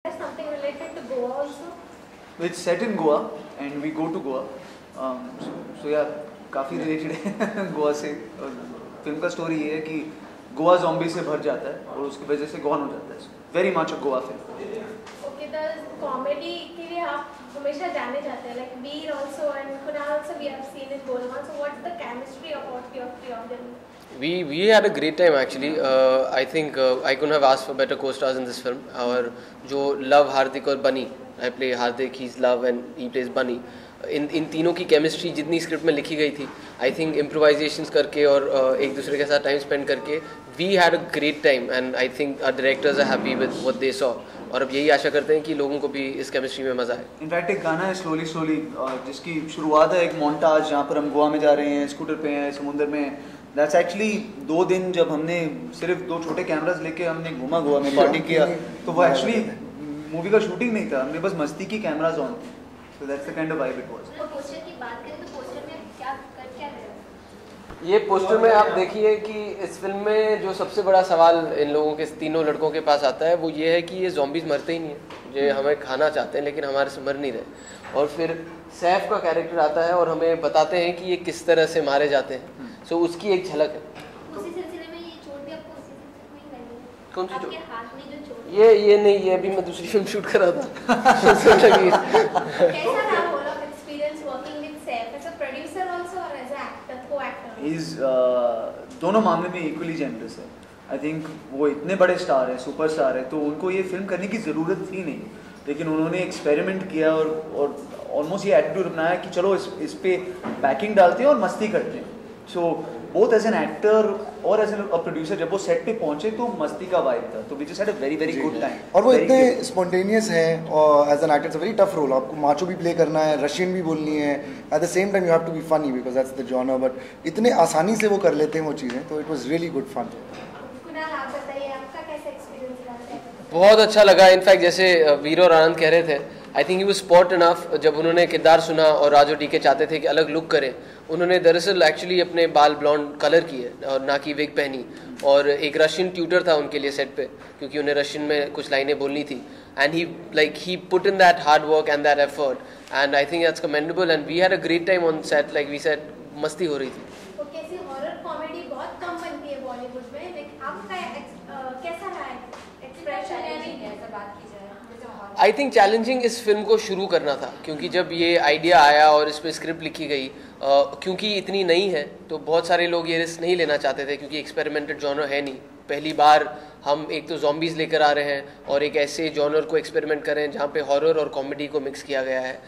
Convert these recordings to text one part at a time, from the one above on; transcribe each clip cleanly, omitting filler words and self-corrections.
Something related to Goa also? It's set in Goa and we go to Goa. So yeah, काफ़ी related है गोवा से. Film का story ये है कि गोवा ज़ॉम्बी से भर जाता है और उसकी वजह से गॉन हो जाता है. Very much a Goa film. Okay, the comedy के लिए आप हमेशा जाने जाते हैं. Like Veer also and Kunal also we have seen in Golmaal. So what's the chemistry about your three of them? We had a great time actually. I think I couldn't have asked for better co-stars in this film. और जो love हार्दिक और बनी, I play Hardik, he's love and he plays बनी. इन तीनों की chemistry जितनी script में लिखी गई थी, आई थिंक इम्प्रोवाइजेशंस करके और एक दूसरे के साथ टाइम स्पेंड करके we had a great time and I think our directors are happy with what they saw. और अब यही आशा करते हैं कि लोगों को भी इस केमिस्ट्री में मज़ा आए. इनफैक्ट एक गाना है स्लोली स्लोली जिसकी शुरुआत है एक मोन्टाज जहाँ पर हम गोवा में जा रहे हैं, स्कूटर पे हैं, समुंदर में. दैट्स एक्चुअली 2 दिन जब हमने सिर्फ 2 छोटे कैमरास लेके हमने घूमा गोवा में, पार्टी किया, तो वो एक्चुअली मूवी का शूटिंग नहीं था, हमने बस मस्ती की कैमरास ऑन थे. So that's the kind of vibe it was. Poster की बात करें तो पोस्टर में क्या है? ये पोस्टर में आप देखिए कि इस फिल्म में जो सबसे बड़ा सवाल इन लोगों के तीनों लड़कों के पास आता है वो ये है कि ये ज़ॉम्बीज़ मरते ही नहीं है. ये हमें खाना चाहते हैं लेकिन हमारे से मर नहीं रहे. और फिर सैफ का कैरेक्टर आता है और हमें बताते हैं कि ये किस तरह से मारे जाते हैं. सो उसकी एक झलक है. उसी सिलसिले में ये चोट भी आपको उसी सिलसिले में ही लगी है? कौन सी चोट? आपके हाथ में जो चोट? ये नहीं, ये अभी मैं दूसरी फिल्म शूट कर रहा था. कैसा रहा whole of experience working with Saif as a producer also और as a actor, co-actor? He is दोनों मामले में इक्वली जेनरस है. आई थिंक वो इतने बड़े स्टार है, सुपरस्टार है, तो उनको ये फिल्म करने की ज़रूरत थी नहीं, लेकिन उन्होंने एक्सपेरिमेंट किया और ऑलमोस्ट ये एटीट्यूड अपनाया कि चलो इस पे बैकिंग डालते हैं और मस्ती करते हैं. So both as an actor और एज अ प्रोड्यूसर जब वो सेट पे पहुंचे तो मस्ती का वाइब था, तो we just had a very very good time. और वो इतने स्पॉन्टेनियस हैं और as an actor it's a very tough role. आपको माचो भी प्ले करना है, रशियन भी बोलनी है, at the same time you have to be funny because that's the genre. But इतने आसानी से वो कर लेते हैं वो चीज़ें, तो it was really good fun. Kunal आप बताइए आपका कैसा एक्सपीरियंस रहा? बहुत अच्छा लगा. इनफैक्ट जैसे वीर और आनंद कह रहे थे, I think he was spot enough. जब उन्होंने किरदार सुना और राजू डी के चाहते थे कि अलग लुक करें, उन्होंने दरअसल एक्चुअली अपने बाल ब्लॉन्ड कलर किए और ना कि विग पहनी. और एक रशियन ट्यूटर था उनके लिए सेट पे, क्योंकि उन्हें रशियन में कुछ लाइनें बोलनी थी. And he put in that hard work and that effort and I think that's commendable. And we had a great time on set. Like we said, मस्ती हो रही थी. तो कैसी हॉरर कॉमेडी बहुत कम बनती है बॉलीवुड में, लेकिन आपका कैसा रहा है एक्सप्रेशन? ऐसा बात की जाए आई थिंक चैलेंजिंग इस फिल्म को शुरू करना था, क्योंकि जब ये आइडिया आया और इस पर स्क्रिप्ट लिखी गई, क्योंकि इतनी नई है तो बहुत सारे लोग ये रिस्क नहीं लेना चाहते थे, क्योंकि एक्सपेरिमेंटेड जॉनर है नहीं. पहली बार हम एक तो ज़ॉम्बीज़ लेकर आ रहे हैं और एक ऐसे जॉनर को एक्सपेरिमेंट कर रहे हैं जहाँ पे हॉरर और कॉमेडी को मिक्स किया गया है.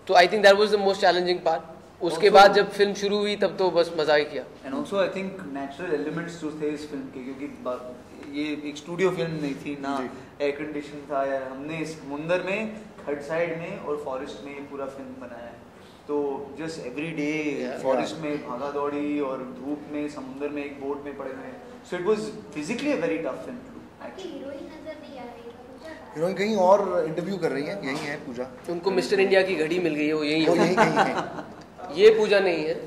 तो I think that was the most challenging part. उसके बाद जब फिल्म शुरू हुई तब तो बस मजा ही किया. And also I think natural elements जो थे इस फिल्म के, क्योंकि ये एक स्टूडियो फिल्म नहीं थी ना, एयर कंडीशन था यार. हमने इस समुंदर में, खड साइड में और फॉरेस्ट में पूरा फिल्म बनाया है. तो जस्ट एवरी डे फॉरेस्ट में भागा दौड़ी और धूप में, समुंदर में एक बोट में पड़े हुए. So it was physically a very tough film to do. Heroine नजर नहीं आ रही है? हीरोइन कहीं और इंटरव्यू कर रही हैं, यही है पूजा. उनको मिस्टर इंडिया की घड़ी मिल गई है, वो यही कहीं है. ये पूजा नहीं है,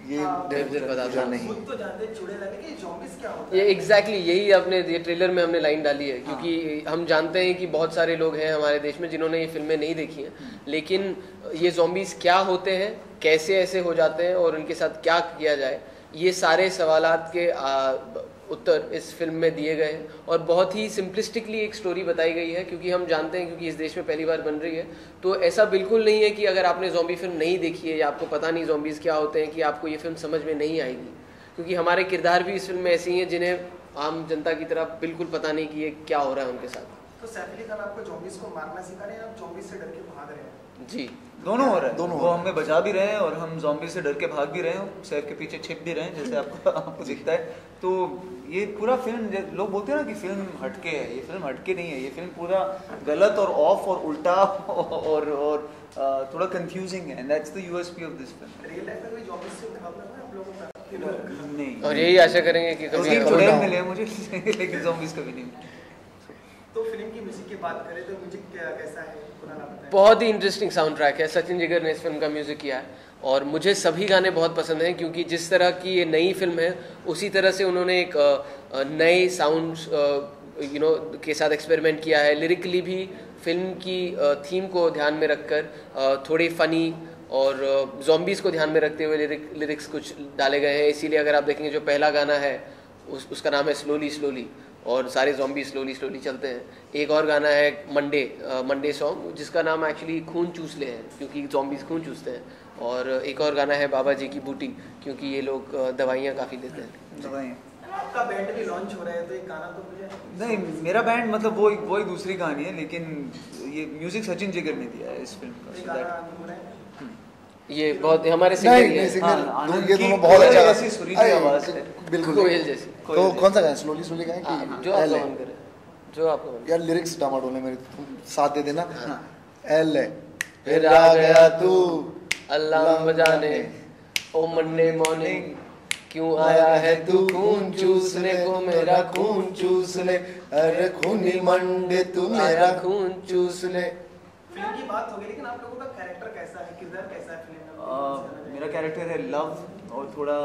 ये पूजा नहीं. तो जानते चूड़े लगे कि ज़ॉम्बीज़ क्या होता है. ये एग्जैक्टली यही आपने ये ट्रेलर में हमने लाइन डाली है, क्योंकि हम जानते हैं कि बहुत सारे लोग हैं हमारे देश में जिन्होंने ये फिल्में नहीं देखी हैं, लेकिन ये ज़ॉम्बीज़ क्या होते हैं, कैसे ऐसे हो जाते हैं और उनके साथ क्या किया जाए, ये सारे सवालात के उत्तर इस फिल्म में दिए गए हैं. और बहुत ही सिंपलिस्टिकली एक स्टोरी बताई गई है, क्योंकि हम जानते हैं, क्योंकि इस देश में पहली बार बन रही है, तो ऐसा बिल्कुल नहीं है कि अगर आपने ज़ॉम्बी फिल्म नहीं देखी है या आपको पता नहीं ज़ॉम्बीज़ क्या होते हैं कि आपको ये फिल्म समझ में नहीं आएगी. क्योंकि हमारे किरदार भी इस फिल्म में ऐसे ही हैं जिन्हें आम जनता की तरह बिल्कुल पता नहीं कि ये क्या हो रहा है उनके साथ. तो सैफ अली खान आपको ज़ॉम्बीज़ को मारना सिखा रहे हैं, आप ज़ॉम्बीज़ से डर के भाग रहे हैं? जी, दोनों हो रहा है. दोनों वो हमें बचा भी रहे हैं और हम ज़ॉम्बी से डर के भाग भी रहे हैं, सैफ के पीछे छिप भी रहे हैं, जैसे आपको दिखता है. तो ये पूरा फिल्म, लोग बोलते हैं ना कि फिल्म हटके है, ये फिल्म हटके नहीं है. ये फिल्म पूरा गलत और ऑफ और उल्टा और थोड़ा कंफ्यूजिंग है. And that's the USP of this film. Real life में कोई ज़ॉम्बीज़ से मुकाबला हुआ है आप लोगों का? नहीं, और यही आशा करेंगे कि कभी चुड़ैल मिले मुझे लेकिन ज़ॉम्बीज़ कभी नहीं. तो फिल्म की म्यूजिक की बात करें तो म्यूजिक कैसा है, कुणाल आप बताएं. बहुत ही इंटरेस्टिंग साउंड ट्रैक है. सचिन जिगर ने इस फिल्म का म्यूज़िक किया है और मुझे सभी गाने बहुत पसंद हैं, क्योंकि जिस तरह की ये नई फिल्म है उसी तरह से उन्होंने एक नए साउंड के साथ एक्सपेरिमेंट किया है। लिरिकली भी फिल्म की थीम को ध्यान में रखकर थोड़ी फ़नी और ज़ॉम्बीज़ को ध्यान में रखते हुए लिरिक्स कुछ डाले गए हैं। इसीलिए अगर आप देखेंगे जो पहला गाना है उसका नाम है स्लोली स्लोली, और सारे ज़ॉम्बी स्लोली स्लोली चलते हैं। एक और गाना है मंडे सॉन्ग, जिसका नाम एक्चुअली खून चूस ले है, क्योंकि ज़ॉम्बीज़ खून चूसते हैं। और एक और गाना है बाबा जी की बूटी, क्योंकि ये लोग दवाइयाँ काफ़ी लेते हैं। दवाइयाँ। आपका बैंड भी लॉन्च हो रहा है, तो एक गाना तो मुझे नहीं, मेरा बैंड मतलब वो एक दूसरी कहानी है, लेकिन ये म्यूजिक सचिन जिगर ने दिया है इस फिल्म का। एक गाना गुनगुना है। ये बहुत हमारे सिंगर ही है, ये दोनों बहुत अच्छा ऐसी सुरीली आवाज है, बिल्कुल कोयल जैसी। तो कौन सा गाना स्लोली स्लोली गाएं कि जो आपका मन करे, जो आपका मन। यार लिरिक्स डामाडोल है मेरे, तुम साथ दे देना। एल है फिर आ गया तू अल्लाह जाने, ओ मंडे मॉर्निंग क्यों आया है तू खून चूसने को मेरा खून चूसने, अरे खूनी मंडे तू मेरा खून चूसने। फिल्म की बात हो गई, लेकिन आप लोगों का कैरेक्टर कैसा है, किरदार कैसा है फिल्म में? मेरा कैरेक्टर है लव, और थोड़ा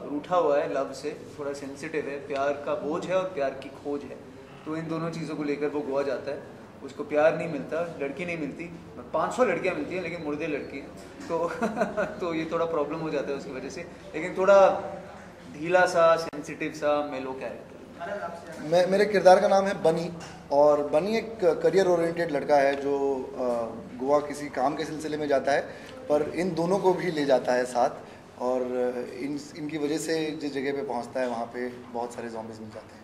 रूठा हुआ है लव से, थोड़ा सेंसिटिव है, प्यार का बोझ है और प्यार की खोज है। तो इन दोनों चीज़ों को लेकर वो गोवा जाता है, उसको प्यार नहीं मिलता, लड़की नहीं मिलती, 500 लड़कियां मिलती हैं लेकिन मुर्दे लड़की हैं, तो ये थोड़ा प्रॉब्लम हो जाता है उसकी वजह से। लेकिन थोड़ा ढीला सा, सेंसिटिव सा, मेलो कैरेक्टर। मेरे किरदार का नाम है बनी, और बनी एक करियर ओरिएंटेड लड़का है जो गोवा किसी काम के सिलसिले में जाता है, पर इन दोनों को भी ले जाता है साथ, और इनकी वजह से जिस जगह पे पहुंचता है वहाँ पे बहुत सारे ज़ॉम्बीज़ मिल जाते हैं।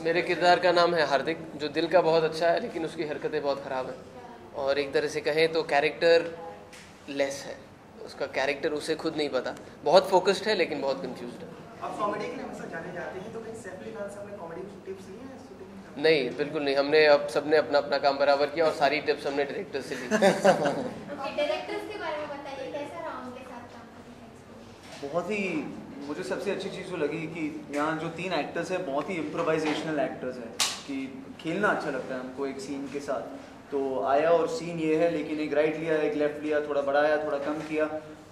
मेरे किरदार का नाम है हार्दिक, जो दिल का बहुत अच्छा है लेकिन उसकी हरकतें बहुत ख़राब हैं, और एक तरह से कहें तो कैरेक्टर लेस है, उसका कैरेक्टर उसे खुद नहीं पता, बहुत फोकस्ड है लेकिन बहुत कंफ्यूज्ड है। आप कॉमेडी के लिए हमेशा जाने जाते हैं, तो कहीं सैफ अली खान से हमने कॉमेडी की टिप्स ली हैं शूटिंग में? नहीं, बिल्कुल नहीं, हमने अब सबने अपना अपना काम बराबर किया और सारी टिप्स हमने डायरेक्टर से ली। डायरेक्टर्स के बारे में बताइए, कैसा रहा उनके साथ काम करना? बहुत ही, मुझे सबसे अच्छी चीज़ जो लगी कि यहाँ जो 3 एक्टर्स हैं बहुत ही इम्प्रोवाइजेशनल एक्टर्स हैं, कि खेलना अच्छा लगता है हमको एक सीन के साथ। तो आया और सीन ये है, लेकिन एक राइट लिया, एक लेफ्ट लिया, थोड़ा बढ़ाया, थोड़ा कम किया,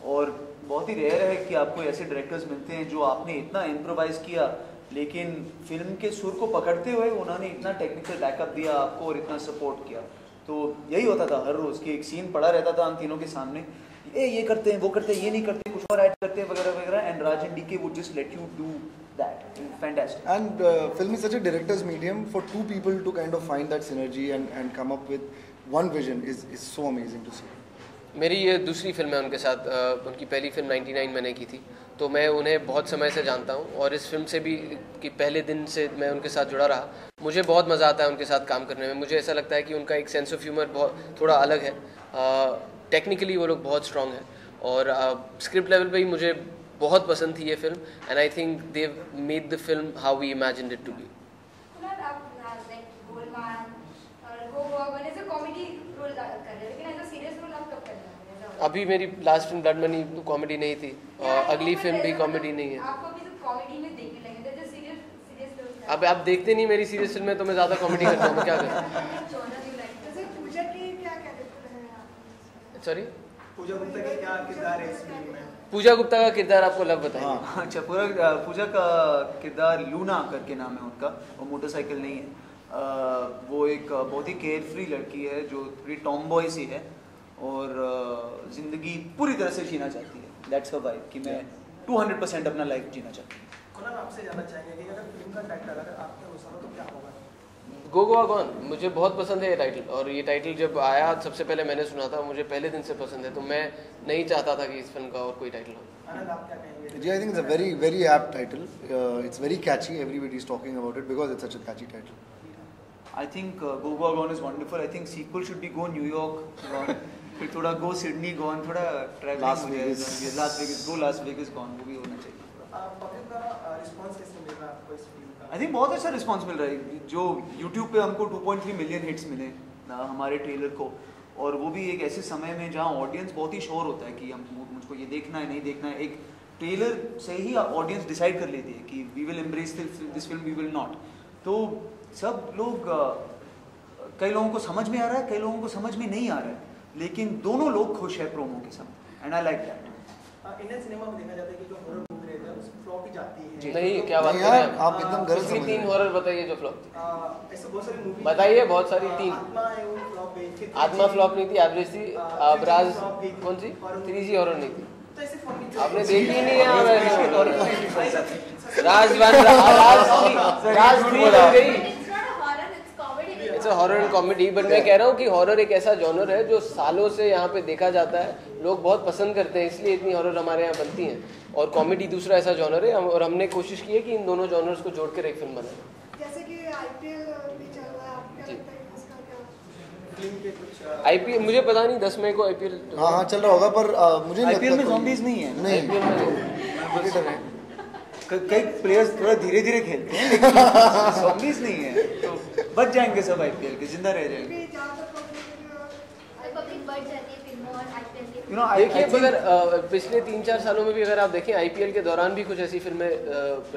और बहुत ही रेयर है कि आपको ऐसे डायरेक्टर्स मिलते हैं जो आपने इतना इम्प्रोवाइज़ किया लेकिन फिल्म के सुर को पकड़ते हुए उन्होंने इतना टेक्निकल बैकअप दिया आपको और इतना सपोर्ट किया। तो यही होता था हर रोज़ की, एक सीन पड़ा रहता था हम तीनों के सामने, ये करते हैं, वो करते हैं, ये नहीं करते, कुछ और ऐड करते हैं वगैरह वगैरह, and Raj and DK would just let you do that. Fantastic. And film is such a director's medium, for two people to kind of find that synergy and come up with one vision is so amazing to see. मेरी ये दूसरी film है उनके साथ, उनकी पहली film 99 मैंने की थी, तो मैं उन्हें बहुत समय से जानता हूँ, और इस फिल्म से भी कि पहले दिन से मैं उनके साथ जुड़ा रहा। मुझे बहुत मज़ा आता है उनके साथ काम करने में, मुझे ऐसा लगता है कि उनका एक सेंस ऑफ ह्यूमर बहुत थोड़ा अलग है, टेक्निकली वो लोग बहुत स्ट्रॉन्ग हैं, और स्क्रिप्ट लेवल पे ही मुझे बहुत पसंद थी ये film, and I think they made the film how we imagined it to be. अभी मेरी लास्ट फिल्म ब्लड मनी तो कॉमेडी नहीं थी, और अगली फिल्म भी कॉमेडी नहीं है। अब आप देखते नहीं मेरी सीरियस फिल्म में, तो मैं ज़्यादा कॉमेडी करता हूँ, मैं क्या करूँ। सॉरी, पूजा गुप्ता का क्या किरदार है इस फिल्म में? पूजा गुप्ता का किरदार आपको लव बताएं। अच्छा, पूजा का किरदार लूना करके नाम है उनका, वो मोटरसाइकिल नहीं है, वो एक बहुत ही केयर फ्री लड़की है जो थोड़ी टॉम बॉय सी है और ज़िंदगी पूरी तरह से जीना चाहती है। दैट्स हर वाइब कि मैं 200% अपना लाइफ जीना चाहती हूँ। कुणाल, आपसे जानना चाहेंगे कि अगर फिल्म का टाइटल अगर आपके अनुसार हो तो क्या होगा? गो गोवा गॉन, मुझे बहुत पसंद है ये टाइटल, और ये टाइटल जब आया सबसे पहले मैंने सुना था, मुझे पहले दिन से पसंद है, तो मैं नहीं चाहता था कि इस फिल्म का और कोई टाइटल हो। आनंद, आप क्या कहेंगे? Yeah, I think it's a very, very apt title. It's very catchy. Everybody is talking about it because it's such a catchy title. I think Go Goa Gone is wonderful. I think sequel should be Go New York Gone. फिर थोड़ा Go Sydney Gone, थोड़ा travelling Las हो Vegas. जाएगा। Las Vegas, Go Las Vegas Gone, वो भी होना चाहिए। Public का रिस्पांस कैसे मिल रहा है आपको इस फिल्म का? आई थिंक बहुत अच्छा रिस्पांस मिल रहा है। जो यूट्यूब पे हमको 2.3 मिलियन हिट्स मिले हमारे ट्रेलर को, और वो भी एक ऐसे समय में जहाँ ऑडियंस बहुत ही श्योर होता है कि हम मुझको ये देखना है, नहीं देखना है। एक ट्रेलर से ही ऑडियंस डिसाइड कर लेती है कि we will embrace this film, we will not. तो सब लोग, कई लोगों को समझ में आ रहा है, कई लोगों को समझ में नहीं आ रहा है, लेकिन दोनों लोग खुश है प्रोमो के साथ, and I like that. Indian cinema में देखा जाता है कि जो हॉरर मूवी रहते हैं फ्लॉप ही जाती है। नहीं, क्या बात नहीं कर रहे यार, हैं आप एकदम गलत पिछली समझ 3 रहे हैं। हॉरर बताइए जो फ्लॉप थी। ऐसे बहुत सारी मूवी बताइए, बहुत सारी 3। आत्मा है वो फ्लॉप गई थी। आत्मा फ्लॉप नहीं थी, एवरेज थी। राज कौन सी 3G हॉरर नहीं थी, तो ऐसे फनी आपने देखी ही नहीं है आप ऐसे बोल रहे हो। राज 1 राज 3 हो गई। It's not a horror, it's comedy. It's a horror and comedy, but मैं कह रहा हूँ कि हॉरर एक ऐसा जॉनर है जो सालों से यहाँ पे देखा जाता है, लोग बहुत पसंद करते हैं, इसलिए इतनी हॉरर हमारे यहाँ बनती हैं। और कॉमेडी दूसरा ऐसा जॉनर है, और हमने कोशिश की है कि इन दोनों जॉनर्स को जोड़कर एक फिल्म बनाए। जैसे कि आईपीएल भी चल रहा है, आपको क्या लगता है इसका क्या? फिल्म के कुछ आईपीएल मुझे पता नहीं, 10 मई को आईपीएल। हाँ हाँ चल रहा होगा, पर मुझे नहीं आईपीएल में लगता कोई- zombies नहीं है। नहीं आईपीएल में क्रिकेटर है। कई प्लेयर्स थोड़ा धीरे धीरे खेलते हैं, लेकिन zombies नहीं है, तो बच जाएंगे सब आईपीएल के, जिंदा रह जाएंगे। क्योंकि ज़्यादातर पब्लिक बढ़ जाती है फिल्मों और आईपीएल के। You know, देखिए, अगर पिछले 3-4 सालों में भी अगर आप देखें, आईपीएल के दौरान भी कुछ ऐसी फिल्में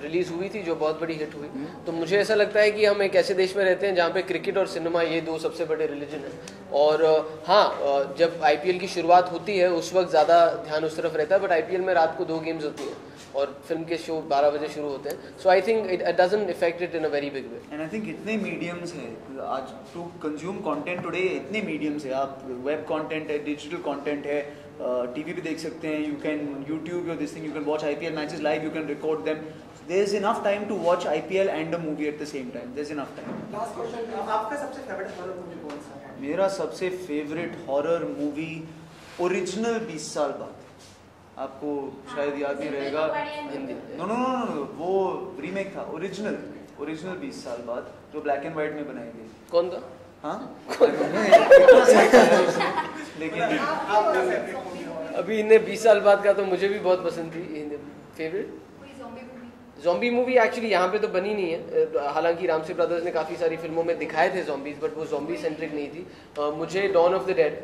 रिलीज हुई थी जो बहुत बड़ी हिट हुई। तो मुझे ऐसा लगता है कि हम एक ऐसे देश में रहते हैं जहाँ पे क्रिकेट और सिनेमा ये 2 सबसे बड़े रिलीजन हैं। और हाँ, जब आईपीएल की शुरुआत होती है उस वक्त ज़्यादा ध्यान उस तरफ रहता है, बट आईपीएल में रात को 2 गेम्स होती हैं और फिल्म के शो 12 बजे शुरू होते हैं। So I think it doesn't effect it in a very big way. And I think इतने मीडियम्स हैं आज टू कंज्यूम कंटेंट टुडे, इतने मीडियम्स है, आप वेब कंटेंट है, डिजिटल कंटेंट है, टीवी पे देख सकते हैं, you can YouTube your this thing, you can watch IPL matches live, you can record them, there is enough time to watch IPL and a movie at the same time, there is enough time. Last question, आपका सबसे favourite horror movie कौन सा है? मेरा सबसे favourite horror movie original 20 साल बाद, आपको शायद याद नहीं रहेगा। Hindi no no no no, वो रीमेक था, ओरिजिनल 20 साल बाद जो ब्लैक एंड व्हाइट में बनाई गई। कौन था? हाँ इतना सही था उसमें, लेकिन आपका फेवरेट मूवी हॉरर? अभी इन्हें 20 साल बाद का तो मुझे भी बहुत पसंद थी। फेवरेट ज़ॉम्बी मूवी एक्चुअली यहाँ पे तो बनी नहीं है, हालांकि रामसे ब्रदर्स ने काफ़ी सारी फिल्मों में दिखाए थे ज़ॉम्बीज़, बट वो ज़ॉम्बी सेंट्रिक नहीं थी। मुझे डॉन ऑफ द डेड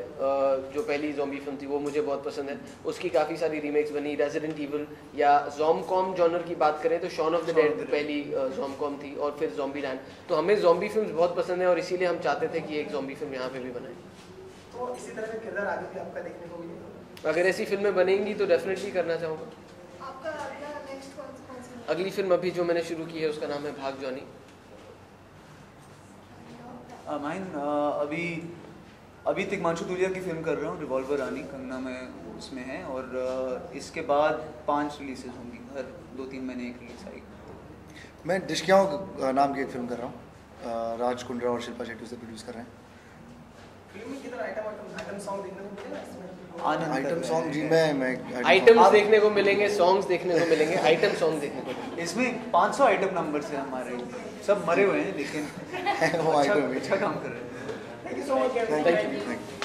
जो पहली ज़ॉम्बी फिल्म थी वो मुझे बहुत पसंद है, उसकी काफ़ी सारी रीमेक्स बनी। रेजिडेंट इविल या ज़ॉम्ब-कॉम जॉनर की बात करें तो शॉन ऑफ द डेड पहली ज़ॉम्ब-कॉम थी, और फिर ज़ॉम्बी लैंड। तो हमें ज़ॉम्बी फिल्म बहुत पसंद है और इसीलिए हम चाहते थे कि एक ज़ॉम्बी फिल्म यहाँ पर भी बनाए। तो इसी तरह का किरदार आगे भी आपका देखने को मिलेगा? अगर ऐसी फिल्में बनेंगी तो डेफिनेटली करना चाहूँगा। आपका अगला नेक्स्ट कौन सा अगली फिल्म अभी जो मैंने शुरू की है उसका नाम है भाग जॉनी। माइन अभी तिग्मांशु धूलिया की फिल्म कर रहा हूँ, रिवॉल्वर रानी, कंगना में उसमें है, और इसके बाद 5 रिलीजेस होंगी, हर 2-3 महीने एक रिलीज आएगी। मैं डिशकियाओं नाम की एक फिल्म कर रहा हूँ, राज कुंद्रा और शिल्पा शेट्टी से प्रोड्यूस कर रहे हैं। फिल्म में कितना आइटम सॉन्ग देखने को मिलेगा इसमें? आनंद कर आइटम रहे सॉन्ग हैं। जी, मैं आइटम्स देखने को मिलेंगे, सॉन्ग्स देखने को मिलेंगे, आइटम सॉन्ग देखने को मिलेंगे। इसमें 500 आइटम नंबर है हमारे, सब मरे हुए हैं लेकिन वो अच्छा आइटम अच्छा काम कर रहे हैं। Thank you so much. Thank you. Thank you.